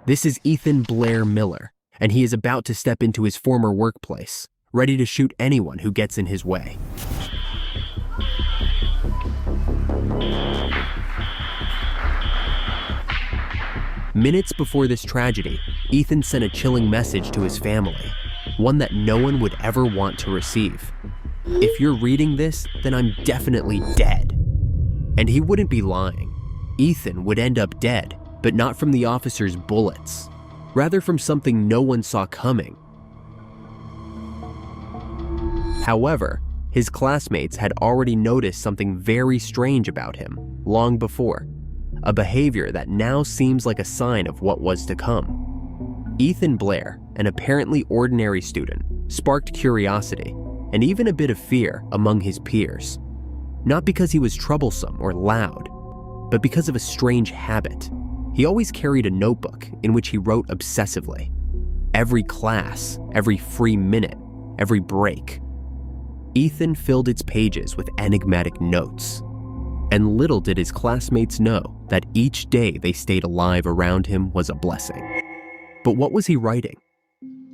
This is Ethan Blair Miller, and he is about to step into his former workplace, ready to shoot anyone who gets in his way. Minutes before this tragedy, Ethan sent a chilling message to his family, one that no one would ever want to receive. If you're reading this, then I'm definitely dead. And he wouldn't be lying. Ethan would end up dead, but not from the officer's bullets, rather from something no one saw coming. However, his classmates had already noticed something very strange about him long before, a behavior that now seems like a sign of what was to come. Ethan Blair, an apparently ordinary student, sparked curiosity and even a bit of fear among his peers. Not because he was troublesome or loud, but because of a strange habit. He always carried a notebook in which he wrote obsessively. Every class, every free minute, every break. Ethan filled its pages with enigmatic notes. And little did his classmates know that each day they stayed alive around him was a blessing. But what was he writing?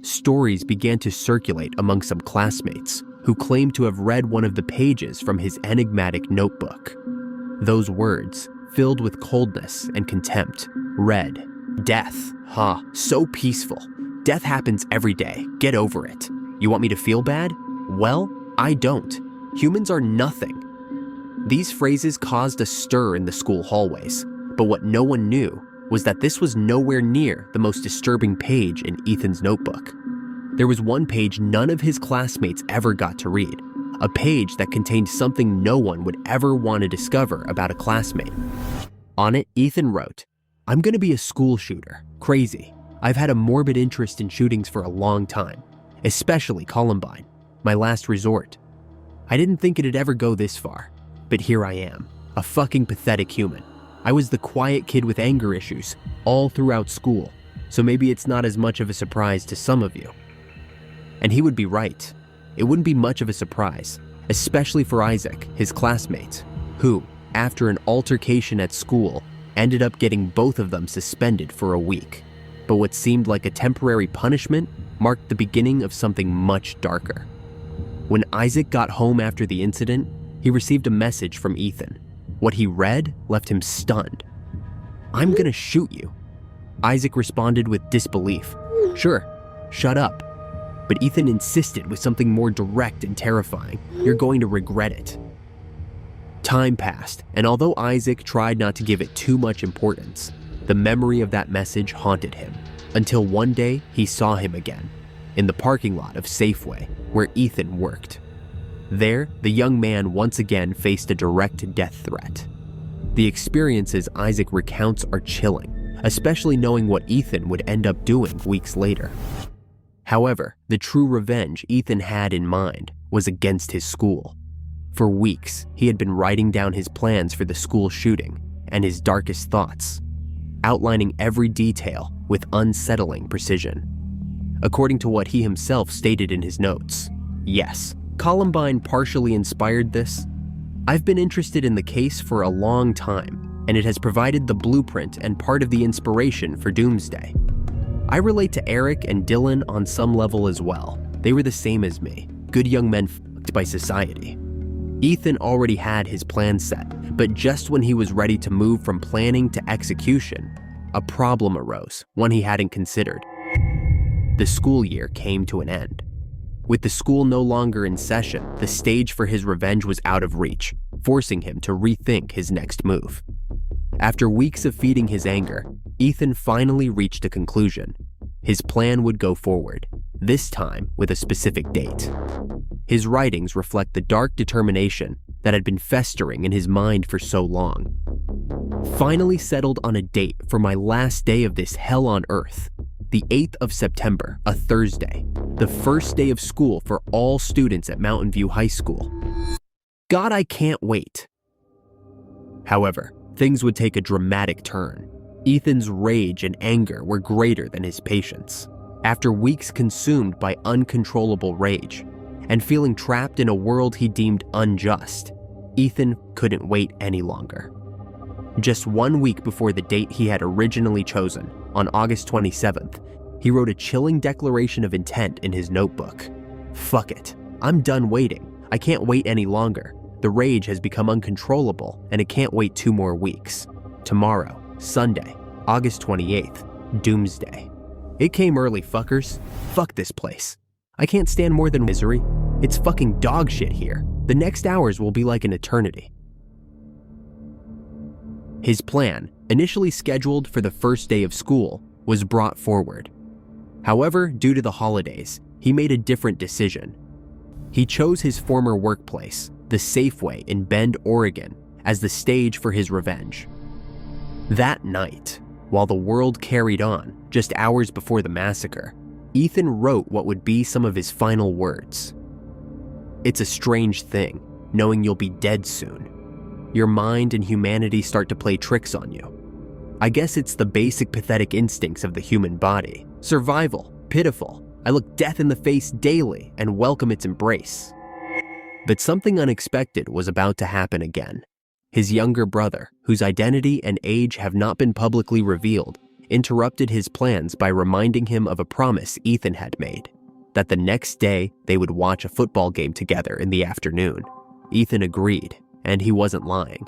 Stories began to circulate among some classmates who claimed to have read one of the pages from his enigmatic notebook. Those words, filled with coldness and contempt, read, "Death, so peaceful. Death happens every day, get over it. You want me to feel bad? Well, I don't. Humans are nothing." These phrases caused a stir in the school hallways, but what no one knew was that this was nowhere near the most disturbing page in Ethan's notebook. There was one page none of his classmates ever got to read, a page that contained something no one would ever want to discover about a classmate. On it, Ethan wrote, "I'm gonna be a school shooter. Crazy. I've had a morbid interest in shootings for a long time, especially Columbine, my last resort. I didn't think it'd ever go this far. But here I am, a fucking pathetic human. I was the quiet kid with anger issues all throughout school, so maybe it's not as much of a surprise to some of you." And he would be right. It wouldn't be much of a surprise, especially for Isaac, his classmate, who, after an altercation at school, ended up getting both of them suspended for a week. But what seemed like a temporary punishment marked the beginning of something much darker. When Isaac got home after the incident, he received a message from Ethan. What he read left him stunned. "I'm gonna shoot you." Isaac responded with disbelief. "Sure, shut up." But Ethan insisted with something more direct and terrifying. "You're going to regret it." Time passed, and although Isaac tried not to give it too much importance, the memory of that message haunted him, until one day he saw him again, in the parking lot of Safeway, where Ethan worked. There, the young man once again faced a direct death threat. The experiences Isaac recounts are chilling, especially knowing what Ethan would end up doing weeks later. However, the true revenge Ethan had in mind was against his school. For weeks, he had been writing down his plans for the school shooting and his darkest thoughts, outlining every detail with unsettling precision. According to what he himself stated in his notes, yes, Columbine partially inspired this. "I've been interested in the case for a long time, and it has provided the blueprint and part of the inspiration for Doomsday. I relate to Eric and Dylan on some level as well. They were the same as me, good young men fucked by society." Ethan already had his plan set, but just when he was ready to move from planning to execution, a problem arose, one he hadn't considered. The school year came to an end. With the school no longer in session, the stage for his revenge was out of reach, forcing him to rethink his next move. After weeks of feeding his anger, Ethan finally reached a conclusion. His plan would go forward, this time with a specific date. His writings reflect the dark determination that had been festering in his mind for so long. "Finally settled on a date for my last day of this hell on earth. The 8th of September, a Thursday, the first day of school for all students at Mountain View High School. God, I can't wait." However, things would take a dramatic turn. Ethan's rage and anger were greater than his patience. After weeks consumed by uncontrollable rage, and feeling trapped in a world he deemed unjust, Ethan couldn't wait any longer. Just 1 week before the date he had originally chosen, on August 27th, he wrote a chilling declaration of intent in his notebook. "Fuck it. I'm done waiting. I can't wait any longer. The rage has become uncontrollable and it can't wait 2 more weeks. Tomorrow, Sunday, August 28th, Doomsday. It came early, fuckers. Fuck this place. I can't stand more than misery. It's fucking dog shit here. The next hours will be like an eternity." His plan, initially scheduled for the first day of school, was brought forward. However, due to the holidays, he made a different decision. He chose his former workplace, the Safeway in Bend, Oregon, as the stage for his revenge. That night, while the world carried on, just hours before the massacre, Ethan wrote what would be some of his final words. "It's a strange thing, knowing you'll be dead soon. Your mind and humanity start to play tricks on you. I guess it's the basic pathetic instincts of the human body. Survival, pitiful. I look death in the face daily and welcome its embrace." But something unexpected was about to happen again. His younger brother, whose identity and age have not been publicly revealed, interrupted his plans by reminding him of a promise Ethan had made, that the next day they would watch a football game together in the afternoon. Ethan agreed, and he wasn't lying,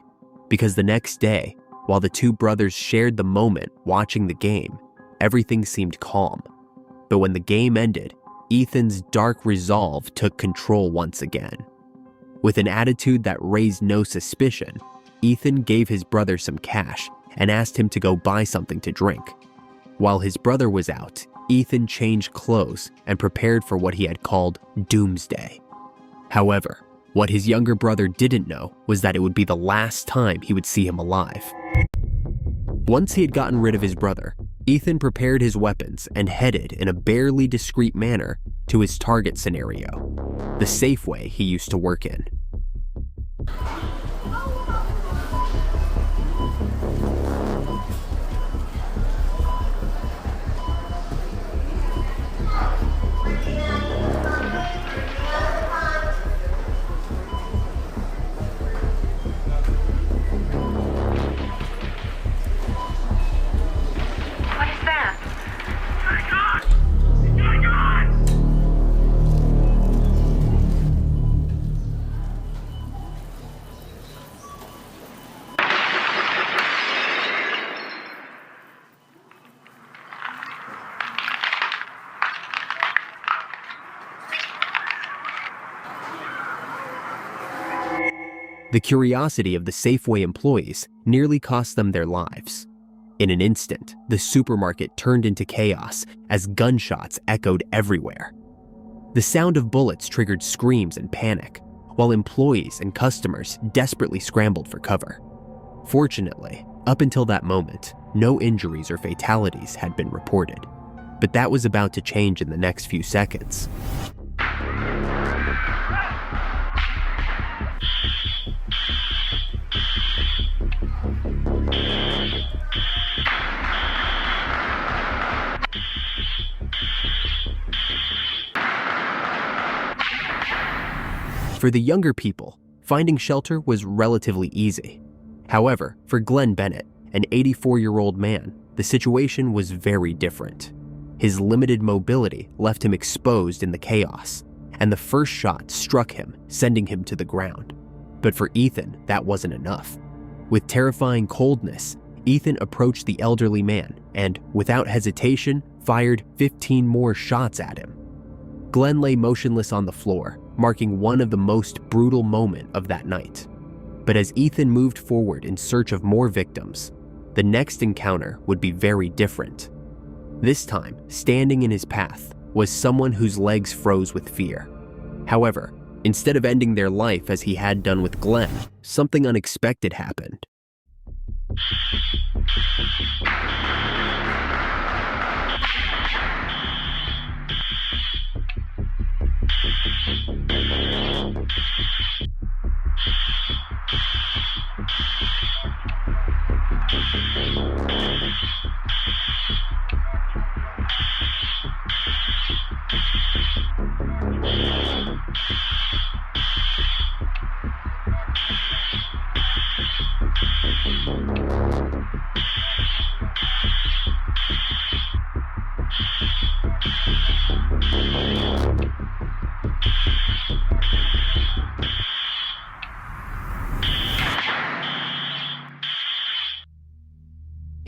because the next day, while the two brothers shared the moment watching the game, everything seemed calm. But when the game ended, Ethan's dark resolve took control once again. With an attitude that raised no suspicion, Ethan gave his brother some cash and asked him to go buy something to drink. While his brother was out, Ethan changed clothes and prepared for what he had called Doomsday. However, what his younger brother didn't know was that it would be the last time he would see him alive. Once he had gotten rid of his brother, Ethan prepared his weapons and headed in a barely discreet manner to his target scenario, the Safeway he used to work in. The curiosity of the Safeway employees nearly cost them their lives. In an instant, the supermarket turned into chaos as gunshots echoed everywhere. The sound of bullets triggered screams and panic, while employees and customers desperately scrambled for cover. Fortunately, up until that moment, no injuries or fatalities had been reported. But that was about to change in the next few seconds. For the younger people, finding shelter was relatively easy. However, for Glenn Bennett, an 84-year-old man, the situation was very different. His limited mobility left him exposed in the chaos, and the first shot struck him, sending him to the ground. But for Ethan, that wasn't enough. With terrifying coldness, Ethan approached the elderly man and, without hesitation, fired 15 more shots at him. Glenn lay motionless on the floor, marking one of the most brutal moments of that night. But as Ethan moved forward in search of more victims, the next encounter would be very different. This time, standing in his path was someone whose legs froze with fear. However, instead of ending their life as he had done with Glenn, something unexpected happened.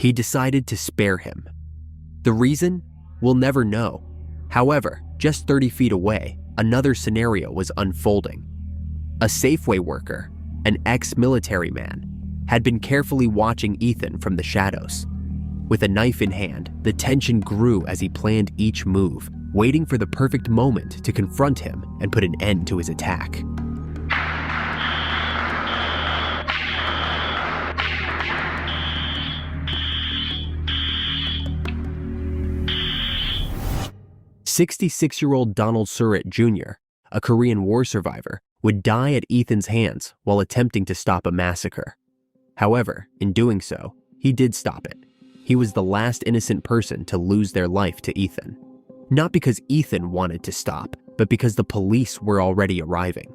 he decided to spare him. The reason? We'll never know. However, just 30 feet away, another scenario was unfolding. A Safeway worker, an ex-military man, had been carefully watching Ethan from the shadows. With a knife in hand, the tension grew as he planned each move, waiting for the perfect moment to confront him and put an end to his attack. "66-year-old Donald Surratt Jr., a Korean War survivor, would die at Ethan's hands while attempting to stop a massacre. However, in doing so, he did stop it. He was the last innocent person to lose their life to Ethan. Not because Ethan wanted to stop, but because the police were already arriving.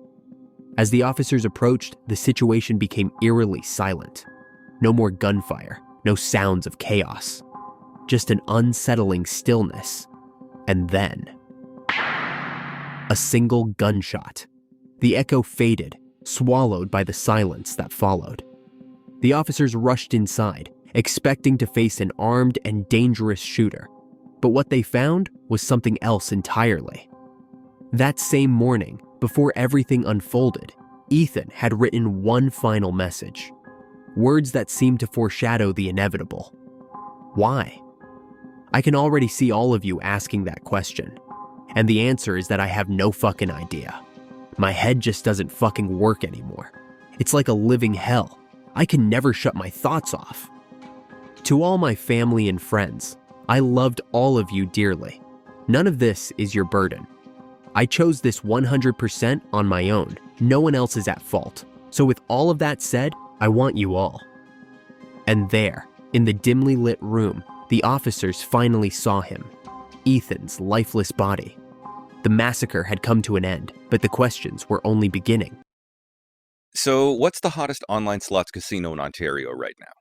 As the officers approached, the situation became eerily silent. No more gunfire, no sounds of chaos. Just an unsettling stillness. And then, a single gunshot. The echo faded, swallowed by the silence that followed. The officers rushed inside, expecting to face an armed and dangerous shooter. But what they found was something else entirely. That same morning, before everything unfolded, Ethan had written one final message. Words that seemed to foreshadow the inevitable. Why? I can already see all of you asking that question. And the answer is that I have no fucking idea. My head just doesn't fucking work anymore. It's like a living hell. I can never shut my thoughts off. To all my family and friends, I loved all of you dearly. None of this is your burden. I chose this 100% on my own. No one else is at fault. So with all of that said, I want you all. And there, in the dimly lit room, the officers finally saw him. Ethan's lifeless body. The massacre had come to an end, but the questions were only beginning. So, what's the hottest online slots casino in Ontario right now?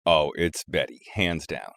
Oh, it's Betty, hands down.